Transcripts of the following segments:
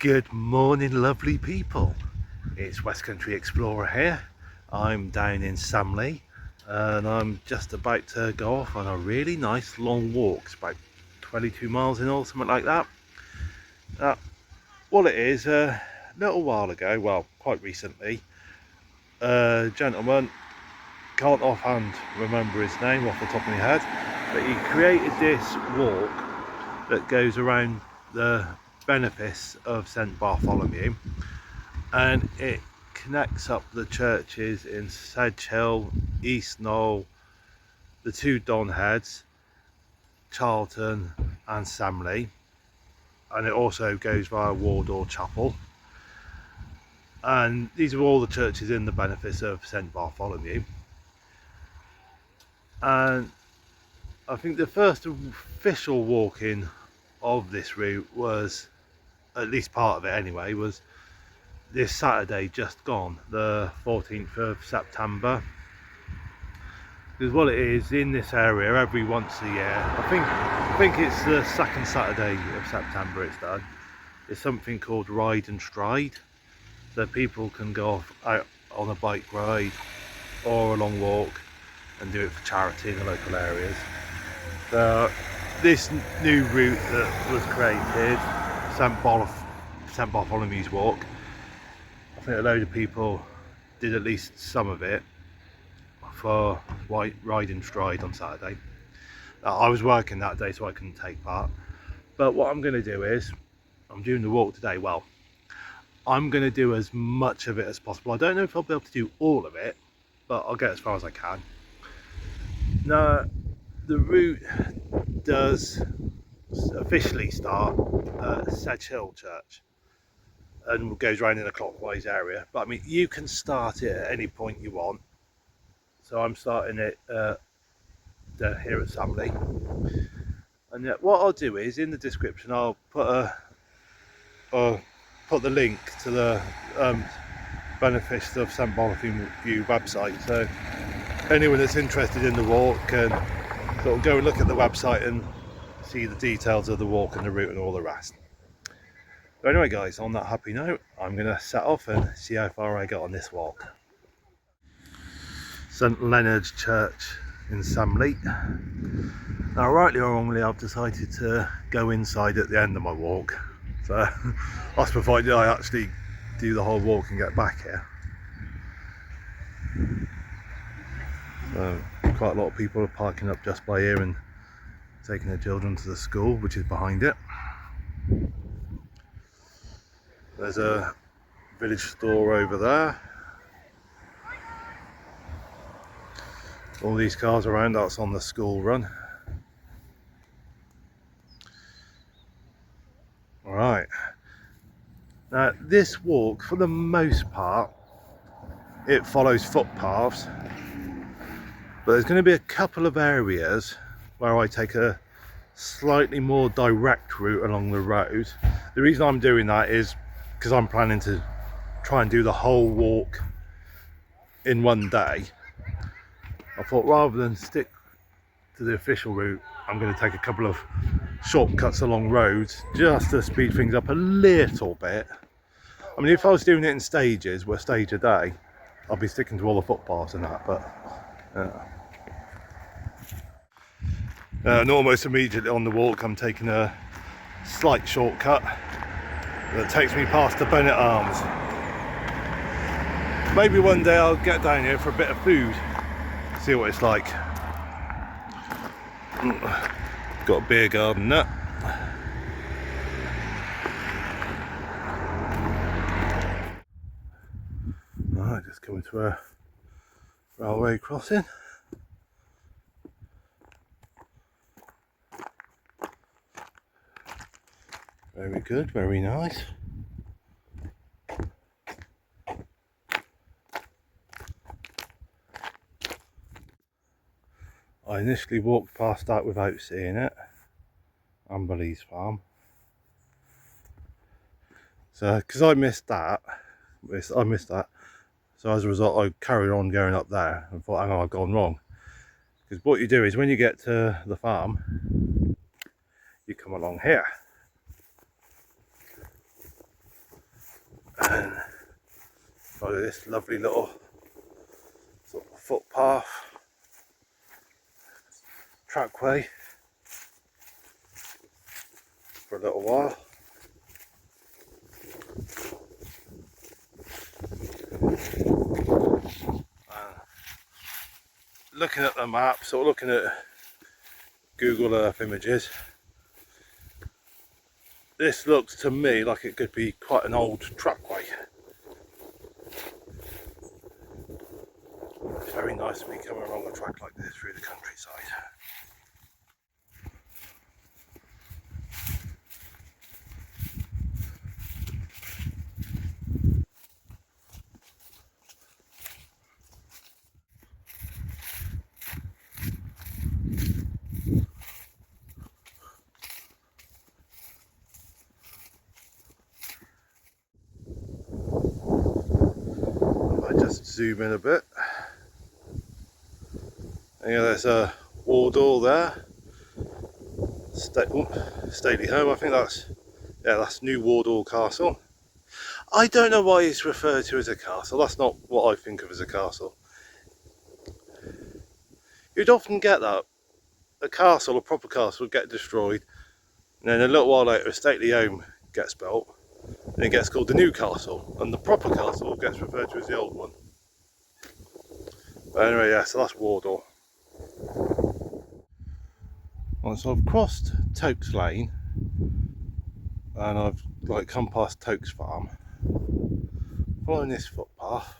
Good morning, lovely people. It's West Country Explorer here. I'm down in Samley and I'm just about to go off on a really nice long walk. It's about 22 miles in all, something like that. What it is, a little while ago, well, quite recently, a gentleman, can't offhand remember his name off the top of my head, but he created this walk that goes around the benefice of St Bartholomew, and it connects up the churches in Sedge Hill, East Knoll, the two Don Heads, Charlton and Samley, and it also goes via Wardour Chapel. And these are all the churches in the benefice of St Bartholomew. And I think the first official walking of this route was, at least part of it anyway, was this Saturday just gone, the 14th of September. Because what it is, in this area, every once a year, I think it's the second Saturday of September it's done, it's something called Ride and Stride. So people can go off out on a bike ride or a long walk and do it for charity in the local areas. So this new route that was created, St Bartholomew's Walk, I think a load of people did at least some of it for Ride and Stride on Saturday. I was working that day so I couldn't take part, but what I'm going to do is, I'm doing the walk today. Well, I'm going to do as much of it as possible. I don't know if I'll be able to do all of it, but I'll get as far as I can. Now, the route does officially start at Sedge Hill Church and goes around in a clockwise area, but I mean, you can start it at any point you want. So I'm starting it here at Samley, and what I'll do is, in the description I'll put the link to the benefice of St Bartholomew website, so anyone that's interested in the walk can sort of go and look at the website and see the details of the walk and the route and all the rest. But anyway guys, on that happy note, I'm going to set off and see how far I get on this walk. St Leonard's Church in Samley. Now, rightly or wrongly, I've decided to go inside at the end of my walk, so that's provided I actually do the whole walk and get back here. So quite a lot of people are parking up just by here and taking their children to the school, which is behind it. There's a village store over there. All these cars around, that's on the school run. Alright, now this walk, for the most part, it follows footpaths, but there's going to be a couple of areas where I take a slightly more direct route along the road. The reason I'm doing that is because I'm planning to try and do the whole walk in one day. I thought, rather than stick to the official route, I'm going to take a couple of shortcuts along roads just to speed things up a little bit. I mean, if I was doing it in stages, a stage a day, I'd be sticking to all the footpaths and that, but and almost immediately on the walk I'm taking a slight shortcut that takes me past the Bennett Arms. Maybe one day I'll get down here for a bit of food, see what it's like. Got a beer garden there. Right, just coming to a railway crossing. Very good, very nice. I initially walked past that without seeing it. Amberley's farm. So, because I missed that. So as a result, I carried on going up there and thought, hang on, I've gone wrong. Because what you do is, when you get to the farm, you come along here. And follow this lovely little sort of footpath, trackway for a little while. Looking at the map, sort of looking at Google Earth images, this looks to me like it could be quite an old trackway. It's very nice to be coming along a track like this through the countryside. I just zoom in a bit. And yeah, there's a Wardour there. Stately home. I think that's New Wardour Castle. I don't know why it's referred to as a castle. That's not what I think of as a castle. You'd often get that. A castle, a proper castle, would get destroyed, and then a little while later a stately home gets built, and it gets called the new castle, and the proper castle gets referred to as the old one. But anyway, yeah, so that's Wardour. Right, so I've crossed Tokes Lane, and I've come past Tokes Farm, following this footpath.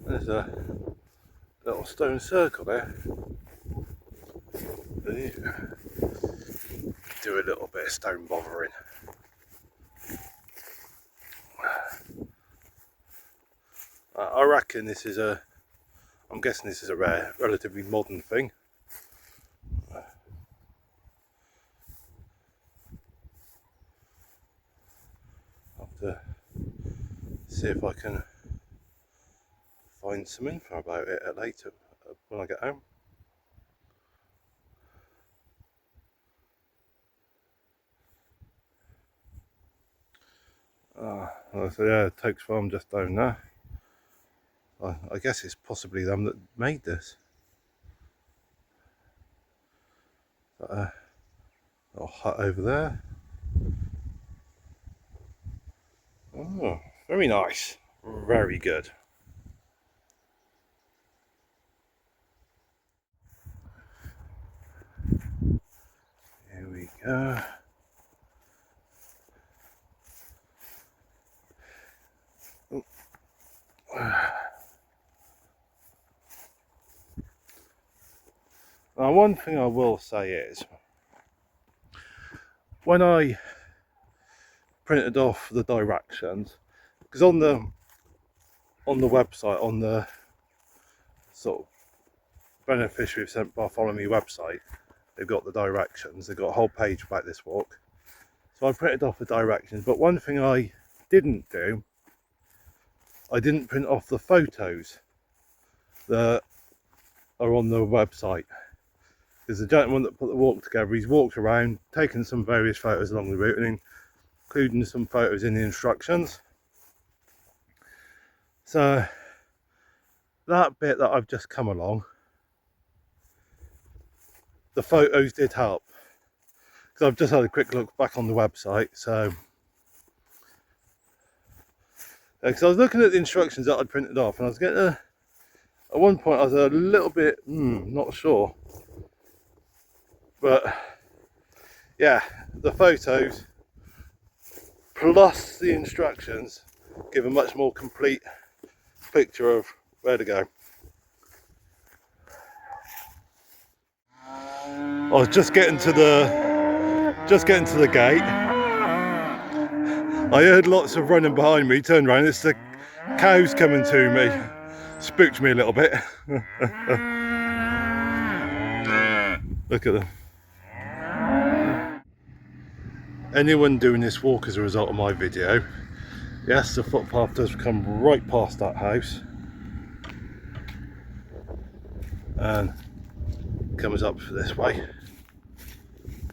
There's a little stone circle there. Do a little bit of stone bothering. I reckon this is I'm guessing this is a rare, relatively modern thing. I'll have to see if I can find some info about it later when I get home. So yeah, Tokes Farm just down there. I guess it's possibly them that made this. Got a little hut over there. Oh, very nice. Very good. Here we go. Now, one thing I will say is, when I printed off the directions, because on the website, on the sort of beneficiary of St Bartholomew website, they've got the directions. They've got a whole page about this walk. So I printed off the directions, but one thing I didn't do, I didn't print off the photos that are on the website. There's a gentleman that put the walk together. He's walked around, taken some various photos along the route, and including some photos in the instructions. So that bit that I've just come along, the photos did help, because I've just had a quick look back on the website. So because I was looking at the instructions that I'd printed off, and I was getting at one point I was a little bit not sure. But yeah, the photos plus the instructions give a much more complete picture of where to go. I was just getting to the gate. I heard lots of running behind me. Turned around, it's the cows coming to me. Spooked me a little bit. Look at them. Anyone doing this walk as a result of my video, yes, the footpath does come right past that house and comes up this way.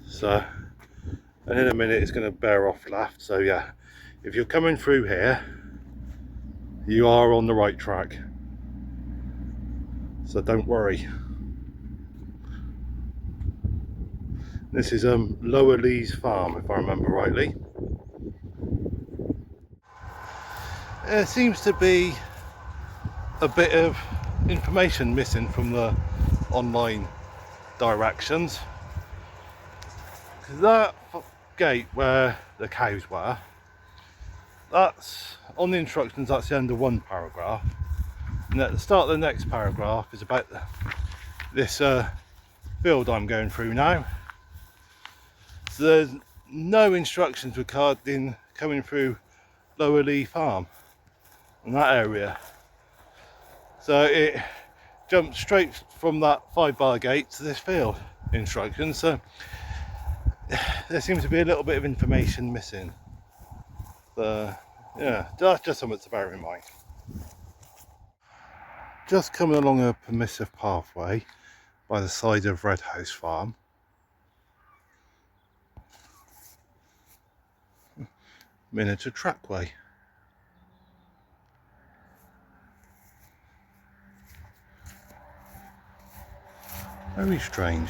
So and in a minute it's going to bear off left. So yeah, if you're coming through here, you are on the right track, so don't worry. This is Lower Lees Farm, if I remember rightly. There seems to be a bit of information missing from the online directions, because that gate where the cows were, that's on the instructions, that's the end of one paragraph, and at the start of the next paragraph is about this field I'm going through now. So there's no instructions regarding coming through Lower Lee Farm in that area, so it jumped straight from that 5-bar gate to this field instructions. So there seems to be a little bit of information missing. Yeah, that's just something to bear in mind. Just coming along a permissive pathway by the side of Red House Farm. Miniature trackway. Very strange.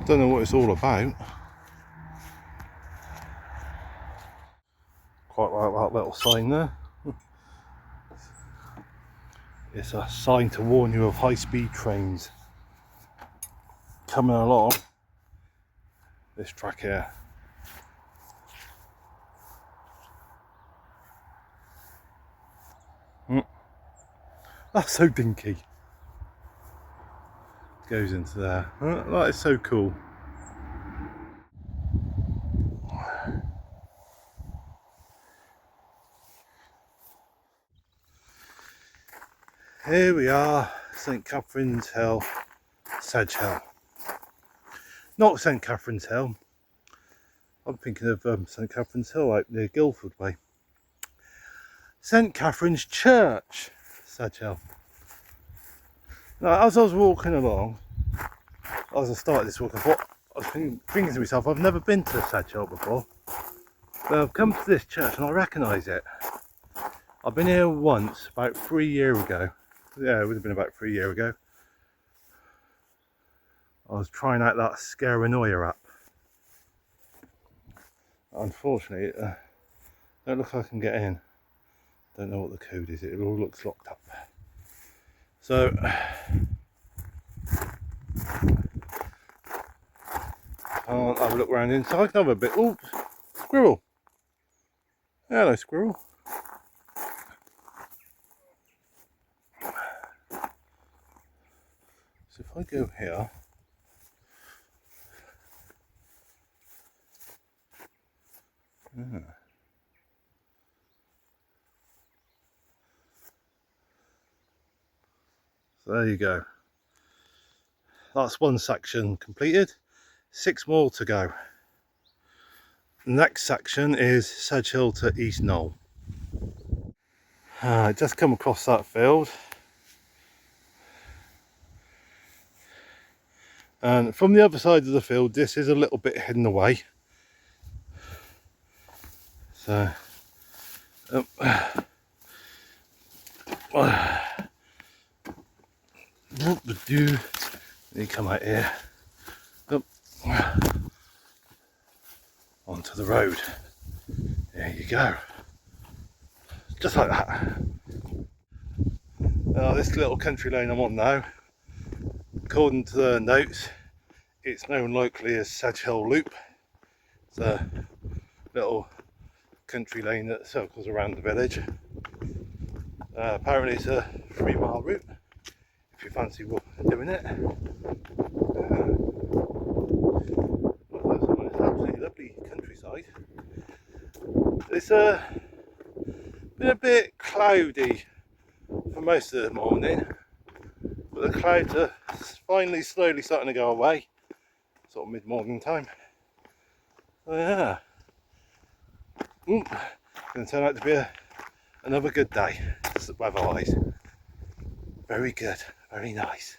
Don't know what it's all about. Quite like that little sign there. It's a sign to warn you of high-speed trains coming along this track here. That's so dinky. Goes into there. That is so cool. Here we are, St Catherine's Hill, Sedge Hill. Not St Catherine's Hill. I'm thinking of St Catherine's Hill out near Guildford way. St Catherine's Church, Sedge Hill. Now, as I was walking along, as I started this walk, I was thinking to myself, I've never been to Sedge Hill before, but I've come to this church and I recognise it. I've been here once, about 3 years ago. Yeah, it would have been about 3 years ago. I was trying out that Scaranoia app. Unfortunately, don't look like I can get in. Don't know what the code is. It all looks locked up. So I'll have a look around inside. Have a bit. Oh, squirrel! Hello, squirrel. So if I go here, so there you go. That's one section completed. 6 more to go. The next section is Sedge Hill to East Knoll. Just come across that field. And from the other side of the field, this is a little bit hidden away. So, you come out here, onto the road. There you go. Just like that. This little country lane I'm on now, according to the notes, it's known locally as Sedge Hill Loop. It's a little country lane that circles around the village. Apparently it's a 3-mile route if you fancy doing it. It's absolutely lovely countryside. It's been a bit cloudy for most of the morning, but the clouds are finally slowly starting to go away, sort of mid-morning time. So yeah, going to turn out to be another good day, weather-wise. Very good, very nice.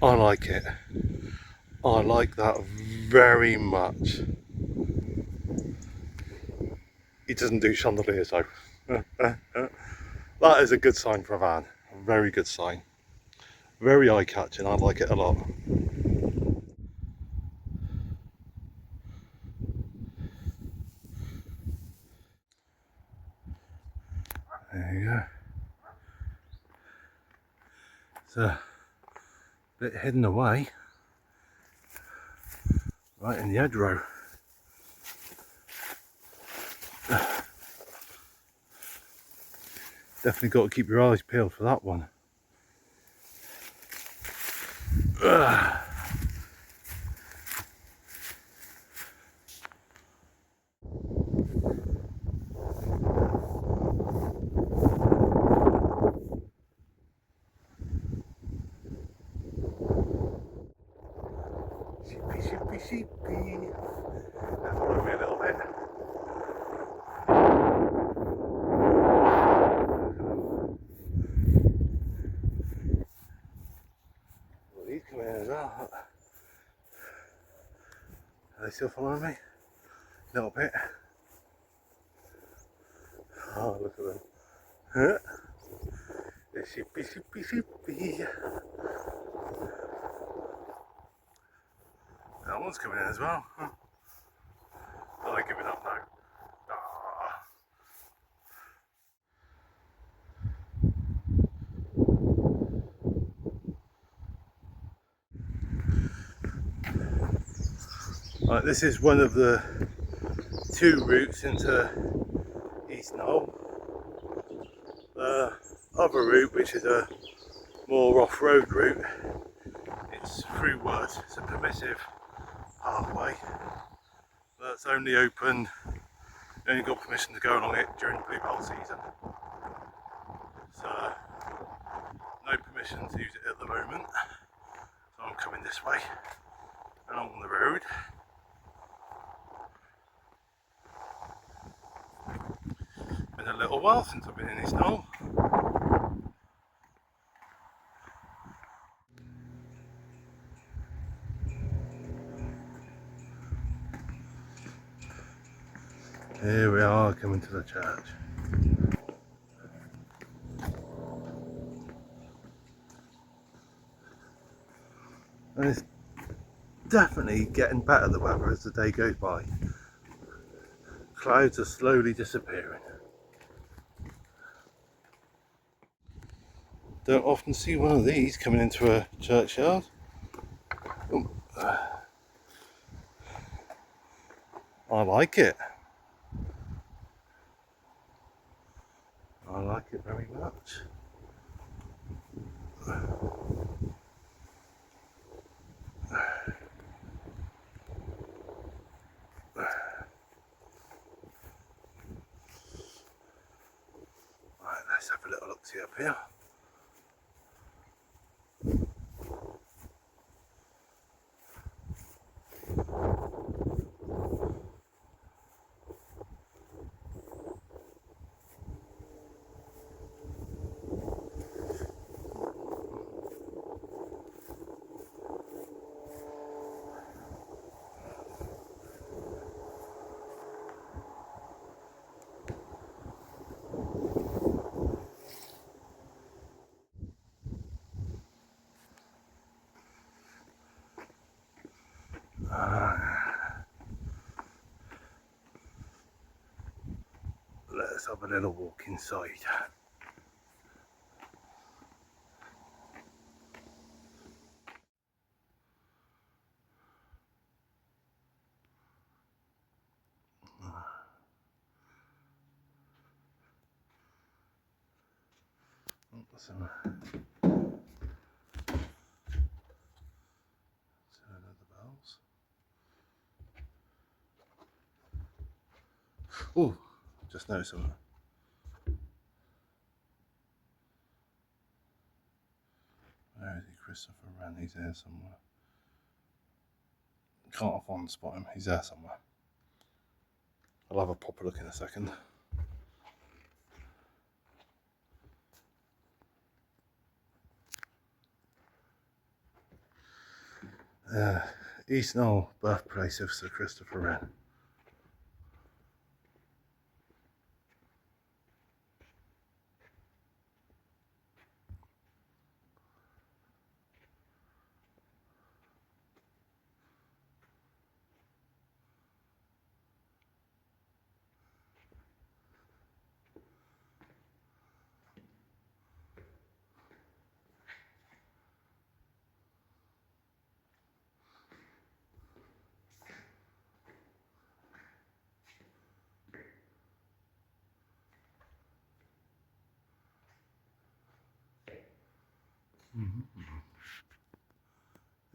I like it. I like that very much. He doesn't do chandeliers though. That is a good sign for a van. A very good sign. Very eye-catching. I like it a lot. There you go. It's a bit hidden away, right in the hedgerow. Definitely got to keep your eyes peeled for that one. Sheepy, sheepy, sheepy. Follow me a little bit. Well, he's coming in as well. Are they still following me? A little bit. Oh, look at them. Huh? The sheepy, sheepy, sheepy. That one's coming in as well. Huh? Oh, they're giving up now. Ah. Right, this is one of the two routes into East Knoll. The other route, which is a more off-road route, it's through woods. It's a permissive pathway, but it's only open. You only got permission to go along it during the bluebell season. So no permission to use it at the moment. So I'm coming this way along the road. Been a little while since I've been in East Knoll. Here we are coming to the church. And it's definitely getting better, the weather, as the day goes by. Clouds are slowly disappearing. Don't often see one of these coming into a churchyard. I like it. I like it very much. Right, let's have a little look-see up here. Let's have a little walk inside. Some turn of the bells. Oh, just noticed something. Where is he? Christopher Wren, he's there somewhere. Can't often spot him, he's there somewhere. I'll have a proper look in a second. East Knoll, birthplace of Sir Christopher Wren.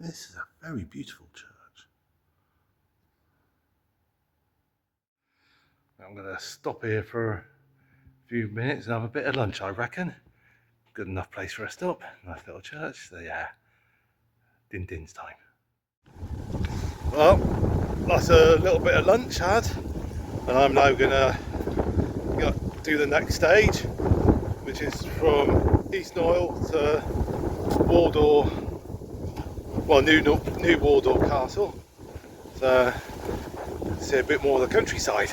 This is a very beautiful church. I'm going to stop here for a few minutes and have a bit of lunch, I reckon. Good enough place for a stop. Nice little church. So yeah, din's time. Well, that's a little bit of lunch had, and I'm now going to do the next stage, which is from East Knoll to Wardour, well, New Wardour Castle. So see a bit more of the countryside.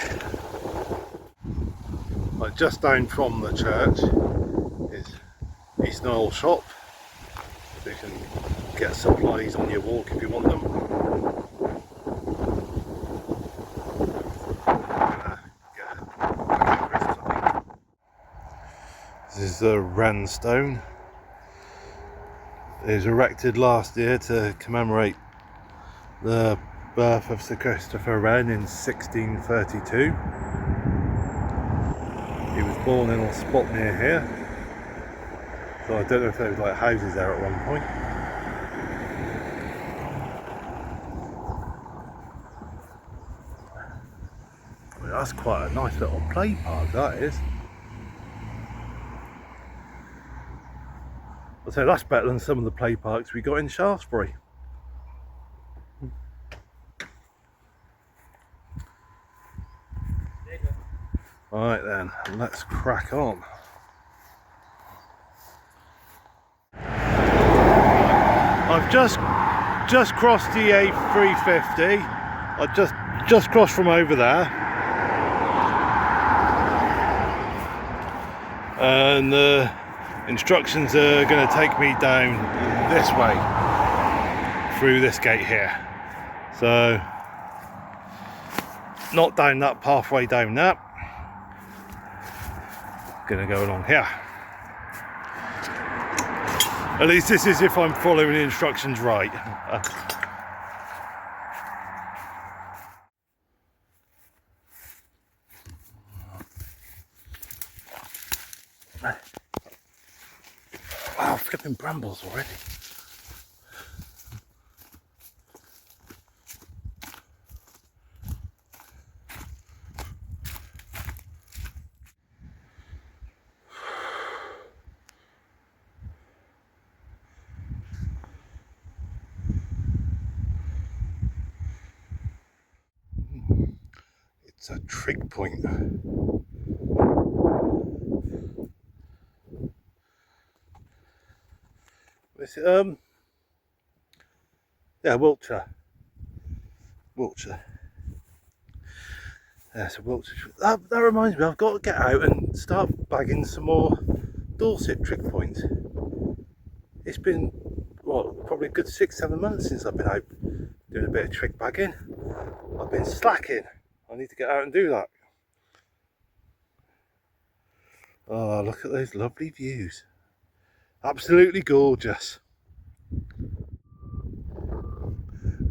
But just down from the church is East Knoll shop, so you can get supplies on your walk if you want them. This is the Wren stone. It was erected last year to commemorate the birth of Sir Christopher Wren in 1632. He was born in a spot near here, so I don't know if there was like houses there at one point. Well, that's quite a nice little play park, that is. I'd say that's better than some of the play parks we got in Shaftesbury. Right then, let's crack on. I've just crossed the A350. I just crossed from over there, and the instructions are going to take me down this way through this gate here. So not down that pathway down that. Going to go along here. At least this is if I'm following the instructions right. Wow, flipping brambles already. It's a trig point. This, yeah, Wiltshire. Yeah, so Wiltshire. That reminds me, I've got to get out and start bagging some more Dorset trig points. It's been, what, probably a good 6-7 months since I've been out doing a bit of trig bagging. I've been slacking. I need to get out and do that. Oh, look at those lovely views. Absolutely gorgeous.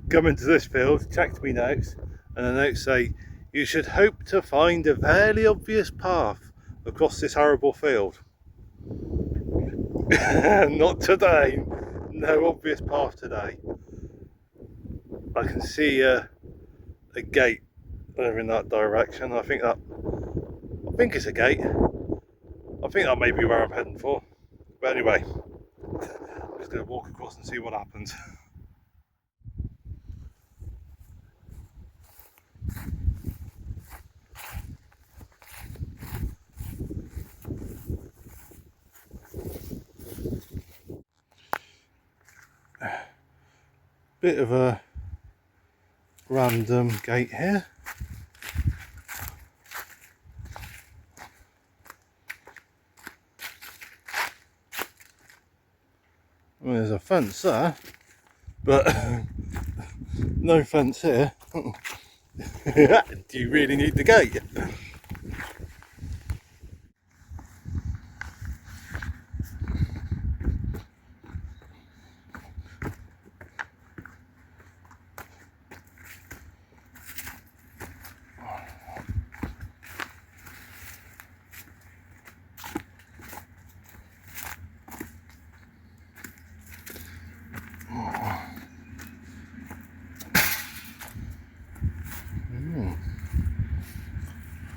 Coming to this field, checked me notes, and the notes say, you should hope to find a fairly obvious path across this arable field. Not today. No obvious path today. I can see a gate over in that direction. I think it's a gate. I think that may be where I'm heading for. But anyway, I'm just going to walk across and see what happens. bit of a random gate here. I mean, there's a fence there, but no fence here. Do you really need the gate?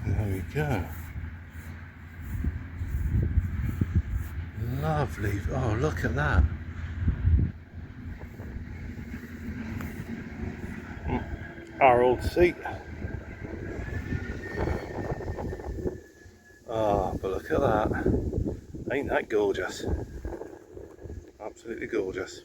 There we go. Lovely. Oh, look at that. Our old seat. Oh, but look at that. Ain't that gorgeous? Absolutely gorgeous.